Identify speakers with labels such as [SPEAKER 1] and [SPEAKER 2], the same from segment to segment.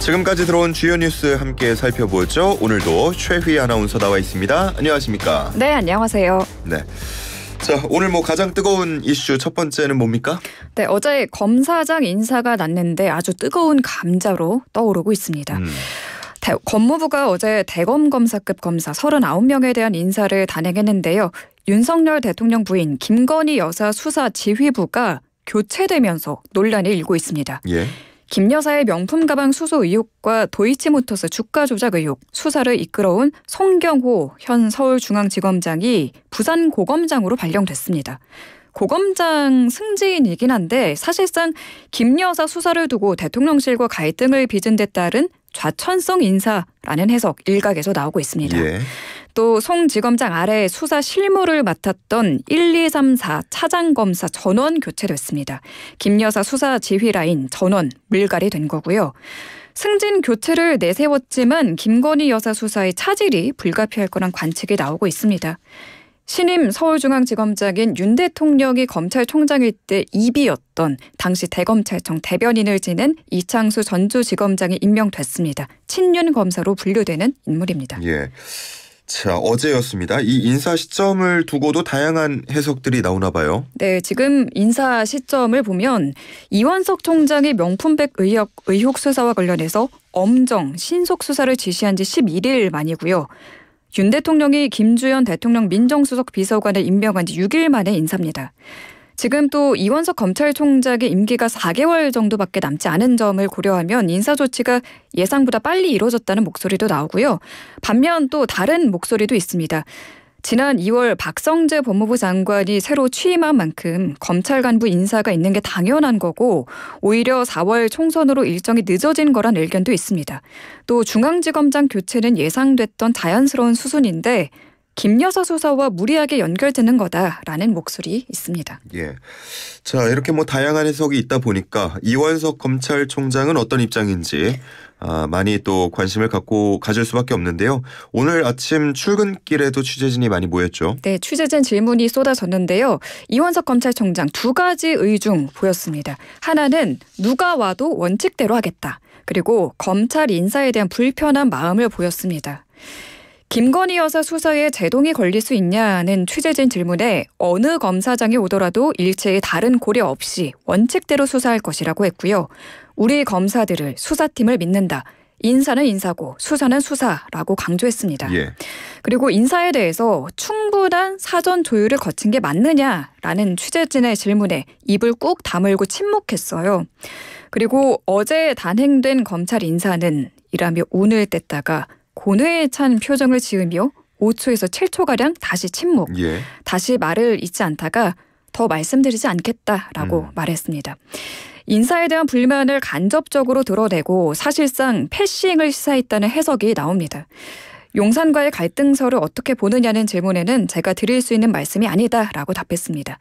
[SPEAKER 1] 지금까지 들어온 주요 뉴스 함께 살펴보죠. 오늘도 최휘 아나운서 나와 있습니다. 안녕하십니까?
[SPEAKER 2] 네, 안녕하세요.
[SPEAKER 1] 네. 자, 오늘 가장 뜨거운 이슈 첫 번째는 뭡니까?
[SPEAKER 2] 네, 어제 검사장 인사가 났는데 아주 뜨거운 감자로 떠오르고 있습니다. 법무부가 어제 대검검사급 검사 39명에 대한 인사를 단행했는데요. 윤석열 대통령 부인 김건희 여사 수사 지휘부가 교체되면서 논란이 일고 있습니다.
[SPEAKER 1] 예.
[SPEAKER 2] 김 여사의 명품 가방 수수 의혹과 도이치모터스 주가 조작 의혹, 수사를 이끌어온 송경호 현 서울중앙지검장이 부산고검장으로 발령됐습니다. 고검장 승진이긴 한데 사실상 김 여사 수사를 두고 대통령실과 갈등을 빚은 데 따른 좌천성 인사라는 해석 일각에서 나오고 있습니다.
[SPEAKER 1] 예.
[SPEAKER 2] 또 송 지검장 아래 수사 실무를 맡았던 1, 2, 3, 4 차장검사 전원 교체됐습니다. 김 여사 수사 지휘 라인 전원 물갈이 된 거고요. 승진 교체를 내세웠지만 김건희 여사 수사의 차질이 불가피할 거란 관측이 나오고 있습니다. 신임 서울중앙지검장인 윤 대통령이 검찰총장일 때 입이었던 당시 대검찰청 대변인을 지낸 이창수 전주지검장이 임명됐습니다. 친윤 검사로 분류되는 인물입니다.
[SPEAKER 1] 예. 자, 어제였습니다. 이 인사 시점을 두고도 다양한 해석들이 나오나 봐요.
[SPEAKER 2] 네, 지금 인사 시점을 보면 이완석 총장의 명품백 의혹 수사와 관련해서 엄정, 신속 수사를 지시한 지 11일 만이고요. 윤 대통령이 김주현 대통령 민정수석 비서관을 임명한 지 6일 만에 인사입니다. 지금 또 이완석 검찰총장의 임기가 4개월 정도밖에 남지 않은 점을 고려하면 인사 조치가 예상보다 빨리 이루어졌다는 목소리도 나오고요. 반면 또 다른 목소리도 있습니다. 지난 2월 박성재 법무부 장관이 새로 취임한 만큼 검찰 간부 인사가 있는 게 당연한 거고 오히려 4월 총선으로 일정이 늦어진 거란 의견도 있습니다. 또 중앙지검장 교체는 예상됐던 자연스러운 수순인데 김 여사 수사와 무리하게 연결되는 거다라는 목소리 있습니다.
[SPEAKER 1] 예. 자, 이렇게 다양한 해석이 있다 보니까 이완석 검찰총장은 어떤 입장인지 많이 또 관심을 가질 수밖에 없는데요. 오늘 아침 출근길에도 취재진이 많이 모였죠.
[SPEAKER 2] 네, 취재진 질문이 쏟아졌는데요. 이완석 검찰총장 두 가지 의중 보였습니다. 하나는 누가 와도 원칙대로 하겠다. 그리고 검찰 인사에 대한 불편한 마음을 보였습니다. 김건희 여사 수사에 제동이 걸릴 수 있냐는 취재진 질문에 어느 검사장이 오더라도 일체의 다른 고려 없이 원칙대로 수사할 것이라고 했고요. 우리 검사들을 수사팀을 믿는다. 인사는 인사고 수사는 수사라고 강조했습니다.
[SPEAKER 1] 예.
[SPEAKER 2] 그리고 인사에 대해서 충분한 사전 조율을 거친 게 맞느냐라는 취재진의 질문에 입을 꾹 다물고 침묵했어요. 그리고 어제 단행된 검찰 인사는 이라며 운을 뗐다가 고뇌에 찬 표정을 지으며 5초에서 7초가량 다시 침묵.
[SPEAKER 1] 예.
[SPEAKER 2] 다시 말을 잇지 않다가 더 말씀드리지 않겠다라고 말했습니다. 인사에 대한 불만을 간접적으로 드러내고 사실상 패싱을 시사했다는 해석이 나옵니다. 용산과의 갈등서를 어떻게 보느냐는 질문에는 제가 드릴 수 있는 말씀이 아니다라고 답했습니다.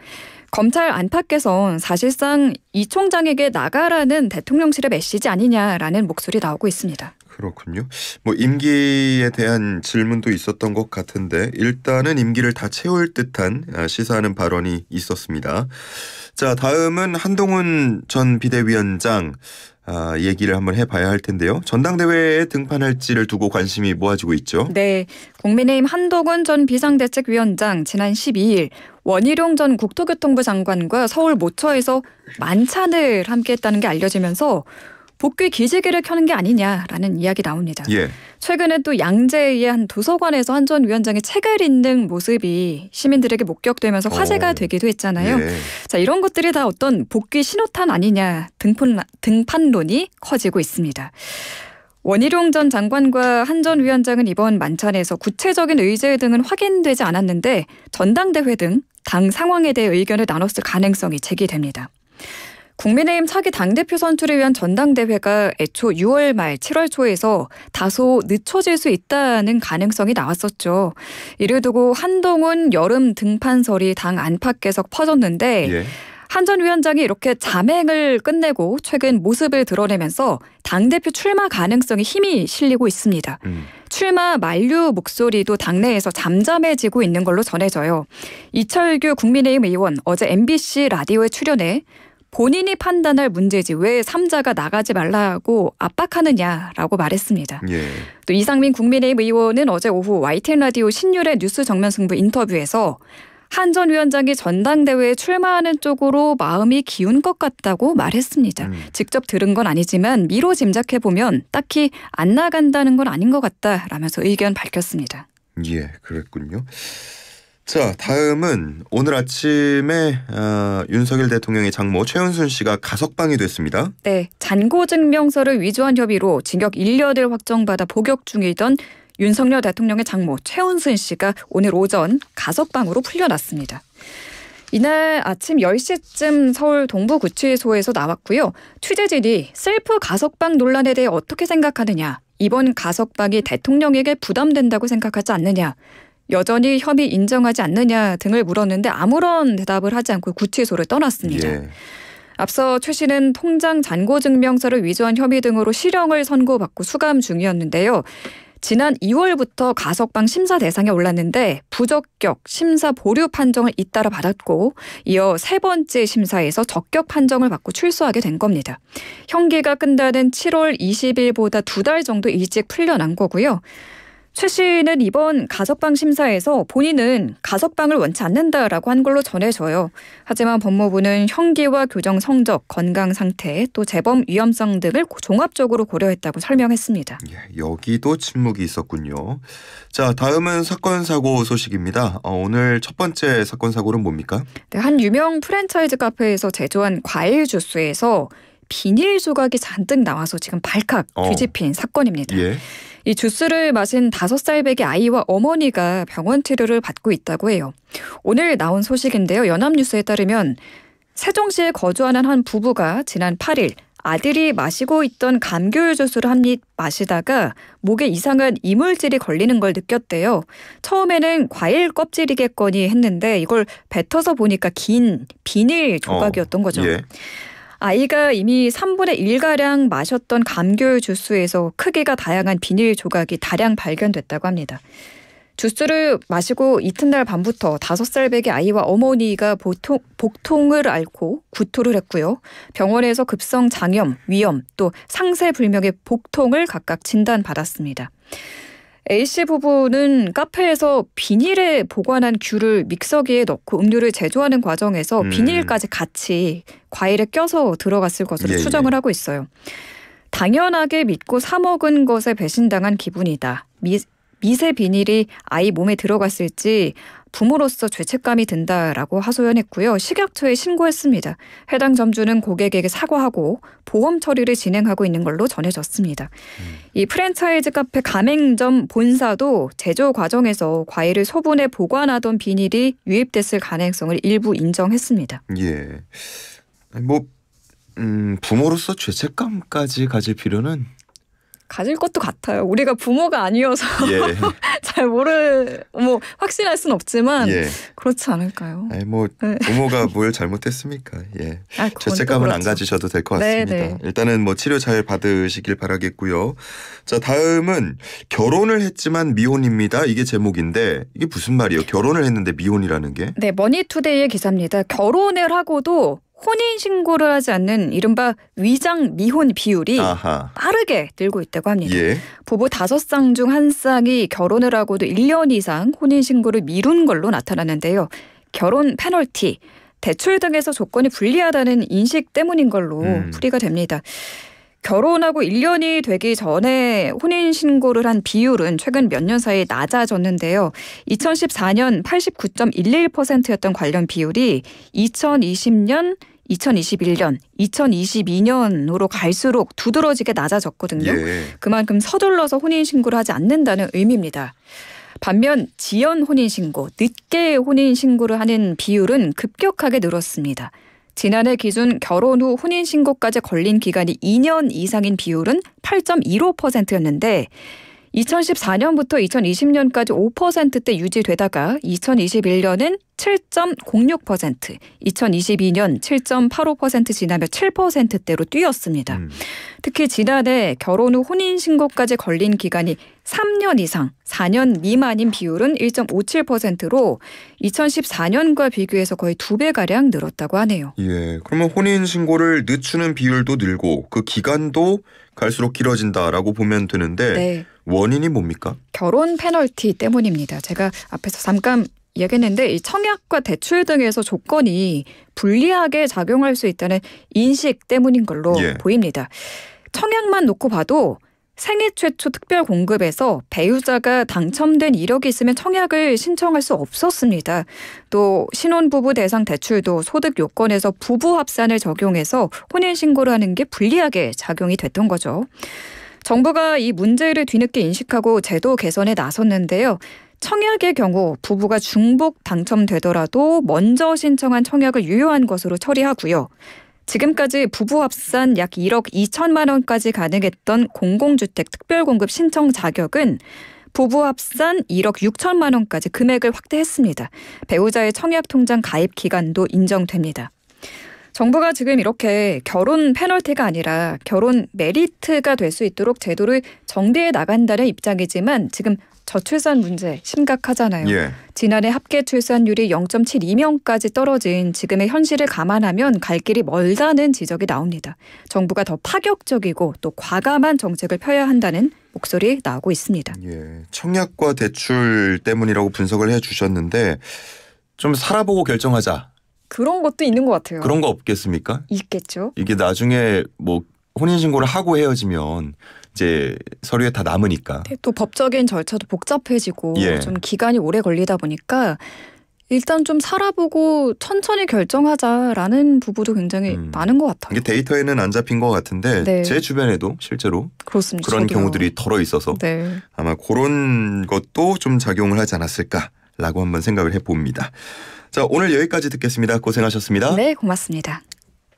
[SPEAKER 2] 검찰 안팎에선 사실상 이 총장에게 나가라는 대통령실의 메시지 아니냐라는 목소리 나오고 있습니다.
[SPEAKER 1] 그렇군요. 임기에 대한 질문도 있었던 것 같은데 일단은 임기를 다 채울 듯한 시사하는 발언이 있었습니다. 자, 다음은 한동훈 전 비대위원장 얘기를 한번 해봐야 할 텐데요. 전당대회에 등판할지를 두고 관심이 모아지고 있죠.
[SPEAKER 2] 네, 국민의힘 한동훈 전 비상대책위원장 지난 12일 원희룡 전 국토교통부 장관과 서울 모처에서 만찬을 함께했다는 게 알려지면서 복귀 기지개를 켜는 게 아니냐라는 이야기 나옵니다.
[SPEAKER 1] 예.
[SPEAKER 2] 최근에 또 양재의 한 도서관에서 한 전 위원장이 책을 읽는 모습이 시민들에게 목격되면서 화제가 되기도 했잖아요.
[SPEAKER 1] 예.
[SPEAKER 2] 자, 이런 것들이 다 어떤 복귀 신호탄 아니냐 등판론이 커지고 있습니다. 원희룡 전 장관과 한 전 위원장은 이번 만찬에서 구체적인 의제 등은 확인되지 않았는데 전당대회 등 당 상황에 대해 의견을 나눴을 가능성이 제기됩니다. 국민의힘 차기 당대표 선출을 위한 전당대회가 애초 6월 말 7월 초에서 다소 늦춰질 수 있다는 가능성이 나왔었죠. 이를 두고 한동훈 여름 등판설이 당 안팎에서 퍼졌는데
[SPEAKER 1] 예.
[SPEAKER 2] 한 전 위원장이 이렇게 잠행을 끝내고 최근 모습을 드러내면서 당대표 출마 가능성에 힘이 실리고 있습니다. 출마 만류 목소리도 당내에서 잠잠해지고 있는 걸로 전해져요. 이철규 국민의힘 의원 어제 MBC 라디오에 출연해 본인이 판단할 문제지 왜 3자가 나가지 말라고 압박하느냐라고 말했습니다.
[SPEAKER 1] 예.
[SPEAKER 2] 또 이상민 국민의힘 의원은 어제 오후 YTN 라디오 신율의 뉴스 정면 승부 인터뷰에서 한 전 위원장이 전당대회에 출마하는 쪽으로 마음이 기운 것 같다고 말했습니다. 직접 들은 건 아니지만 미로 짐작해보면 딱히 안 나간다는 건 아닌 것 같다라면서 의견 밝혔습니다.
[SPEAKER 1] 예, 그랬군요. 자, 다음은 오늘 아침에 윤석열 대통령의 장모 최은순 씨가 가석방이 됐습니다.
[SPEAKER 2] 네, 잔고증명서를 위조한 혐의로 징역 1년을 확정받아 복역 중이던 윤석열 대통령의 장모 최은순 씨가 오늘 오전 가석방으로 풀려났습니다. 이날 아침 10시쯤 서울 동부구치소에서 나왔고요. 취재진이 셀프 가석방 논란에 대해 어떻게 생각하느냐, 이번 가석방이 대통령에게 부담된다고 생각하지 않느냐, 여전히 혐의 인정하지 않느냐 등을 물었는데 아무런 대답을 하지 않고 구치소를 떠났습니다.
[SPEAKER 1] 예.
[SPEAKER 2] 앞서 최 씨는 통장 잔고증명서를 위조한 혐의 등으로 실형을 선고받고 수감 중이었는데요. 지난 2월부터 가석방 심사 대상에 올랐는데 부적격 심사 보류 판정을 잇따라 받았고 이어 세 번째 심사에서 적격 판정을 받고 출소하게 된 겁니다. 형기가 끝나는 7월 20일보다 2달 정도 일찍 풀려난 거고요. 최 씨는 이번 가석방 심사에서 본인은 가석방을 원치 않는다라고 한 걸로 전해져요. 하지만 법무부는 형기와 교정 성적, 건강 상태, 또 재범 위험성 등을 종합적으로 고려했다고 설명했습니다.
[SPEAKER 1] 예, 여기도 침묵이 있었군요. 자, 다음은 사건 사고 소식입니다. 오늘 첫 번째 사건 사고는 뭡니까?
[SPEAKER 2] 네, 한 유명 프랜차이즈 카페에서 제조한 과일 주스에서 비닐 조각이 잔뜩 나와서 지금 발칵 뒤집힌 사건입니다.
[SPEAKER 1] 예.
[SPEAKER 2] 이 주스를 마신 5살배기 아이와 어머니가 병원 치료를 받고 있다고 해요. 오늘 나온 소식인데요. 연합뉴스에 따르면 세종시에 거주하는 한 부부가 지난 8일 아들이 마시고 있던 감귤 주스를 한 입 마시다가 목에 이상한 이물질이 걸리는 걸 느꼈대요. 처음에는 과일 껍질이겠거니 했는데 이걸 뱉어서 보니까 긴 비닐 조각이었던 거죠.
[SPEAKER 1] 예.
[SPEAKER 2] 아이가 이미 3분의 1가량 마셨던 감귤 주스에서 크기가 다양한 비닐 조각이 다량 발견됐다고 합니다. 주스를 마시고 이튿날 밤부터 5살배기 아이와 어머니가 복통을 앓고 구토를 했고요. 병원에서 급성 장염, 위염, 또 상세불명의 복통을 각각 진단받았습니다. A씨 부부는 카페에서 비닐에 보관한 귤을 믹서기에 넣고 음료를 제조하는 과정에서 비닐까지 같이 과일에 껴서 들어갔을 것으로 추정을 하고 있어요. 당연하게 믿고 사 먹은 것에 배신당한 기분이다. 미세 비닐이 아이 몸에 들어갔을지 부모로서 죄책감이 든다라고 하소연했고요. 식약처에 신고했습니다. 해당 점주는 고객에게 사과하고 보험 처리를 진행하고 있는 걸로 전해졌습니다. 이 프랜차이즈 카페 가맹점 본사도 제조 과정에서 과일을 소분해 보관하던 비닐이 유입됐을 가능성을 일부 인정했습니다.
[SPEAKER 1] 예. 부모로서 죄책감까지 가질 필요는
[SPEAKER 2] 가질 것도 같아요. 우리가 부모가 아니어서
[SPEAKER 1] 예.
[SPEAKER 2] 잘 확신할 수는 없지만 그렇지 않을까요?
[SPEAKER 1] 아니 부모가 뭘 잘못했습니까? 예. 죄책감은 안 가지셔도 될 것 같습니다.
[SPEAKER 2] 네네.
[SPEAKER 1] 일단은 치료 잘 받으시길 바라겠고요. 자, 다음은 결혼을 했지만 미혼입니다. 이게 제목인데 이게 무슨 말이에요? 결혼을 했는데 미혼이라는 게?
[SPEAKER 2] 네, 머니투데이의 기사입니다. 결혼을 하고도 혼인신고를 하지 않는 이른바 위장 미혼 비율이 빠르게 늘고 있다고 합니다.
[SPEAKER 1] 예.
[SPEAKER 2] 부부 5쌍 중 1쌍이 결혼을 하고도 1년 이상 혼인신고를 미룬 걸로 나타났는데요. 결혼 페널티, 대출 등에서 조건이 불리하다는 인식 때문인 걸로 풀이가 됩니다. 결혼하고 1년이 되기 전에 혼인신고를 한 비율은 최근 몇 년 사이에 낮아졌는데요. 2014년 89.11%였던 관련 비율이 2020년, 2021년, 2022년으로 갈수록 두드러지게 낮아졌거든요. 그만큼 서둘러서 혼인신고를 하지 않는다는 의미입니다. 반면 지연 혼인신고, 늦게 혼인신고를 하는 비율은 급격하게 늘었습니다. 지난해 기준 결혼 후 혼인신고까지 걸린 기간이 2년 이상인 비율은 8.15%였는데 2014년부터 2020년까지 5%대 유지되다가 2021년은 7.06%, 2022년 7.85% 지나며 7%대로 뛰었습니다. 특히 지난해 결혼 후 혼인신고까지 걸린 기간이 3년 이상, 4년 미만인 비율은 1.57%로 2014년과 비교해서 거의 2배가량 늘었다고 하네요.
[SPEAKER 1] 예, 그러면 혼인신고를 늦추는 비율도 늘고 그 기간도 갈수록 길어진다라고 보면 되는데
[SPEAKER 2] 네.
[SPEAKER 1] 원인이 뭡니까?
[SPEAKER 2] 결혼 페널티 때문입니다. 제가 앞에서 잠깐 얘기했는데 이 청약과 대출 등에서 조건이 불리하게 작용할 수 있다는 인식 때문인 걸로 보입니다. 청약만 놓고 봐도 생애 최초 특별 공급에서 배우자가 당첨된 이력이 있으면 청약을 신청할 수 없었습니다. 또 신혼부부 대상 대출도 소득 요건에서 부부 합산을 적용해서 혼인신고를 하는 게 불리하게 작용이 됐던 거죠. 정부가 이 문제를 뒤늦게 인식하고 제도 개선에 나섰는데요. 청약의 경우 부부가 중복 당첨되더라도 먼저 신청한 청약을 유효한 것으로 처리하고요. 지금까지 부부 합산 약 1억 2천만 원까지 가능했던 공공주택 특별공급 신청 자격은 부부 합산 1억 6천만 원까지 금액을 확대했습니다. 배우자의 청약통장 가입 기간도 인정됩니다. 정부가 지금 이렇게 결혼 페널티가 아니라 결혼 메리트가 될 수 있도록 제도를 정비해 나간다는 입장이지만 지금 저출산 문제 심각하잖아요. 지난해 합계 출산율이 0.72명까지 떨어진 지금의 현실을 감안하면 갈 길이 멀다는 지적이 나옵니다. 정부가 더 파격적이고 또 과감한 정책을 펴야 한다는 목소리 나오고 있습니다.
[SPEAKER 1] 예, 청약과 대출 때문이라고 분석을 해주셨는데 좀 살아보고 결정하자.
[SPEAKER 2] 그런 것도 있는 것 같아요.
[SPEAKER 1] 그런 거 없겠습니까?
[SPEAKER 2] 있겠죠.
[SPEAKER 1] 이게 나중에 뭐 혼인신고를 하고 헤어지면 이제 서류에 다 남으니까.
[SPEAKER 2] 또 법적인 절차도 복잡해지고
[SPEAKER 1] 예.
[SPEAKER 2] 좀 기간이 오래 걸리다 보니까 일단 좀 살아보고 천천히 결정하자라는 부부도 굉장히 많은 것 같아요.
[SPEAKER 1] 이게 데이터에는 안 잡힌 것 같은데
[SPEAKER 2] 네.
[SPEAKER 1] 제 주변에도 실제로
[SPEAKER 2] 그렇습니다.
[SPEAKER 1] 그런
[SPEAKER 2] 저도요.
[SPEAKER 1] 경우들이 덜어 있어서
[SPEAKER 2] 네.
[SPEAKER 1] 아마 그런 것도 좀 작용을 하지 않았을까라고 한번 생각을 해봅니다. 자, 오늘 여기까지 듣겠습니다. 고생하셨습니다.
[SPEAKER 2] 네, 고맙습니다.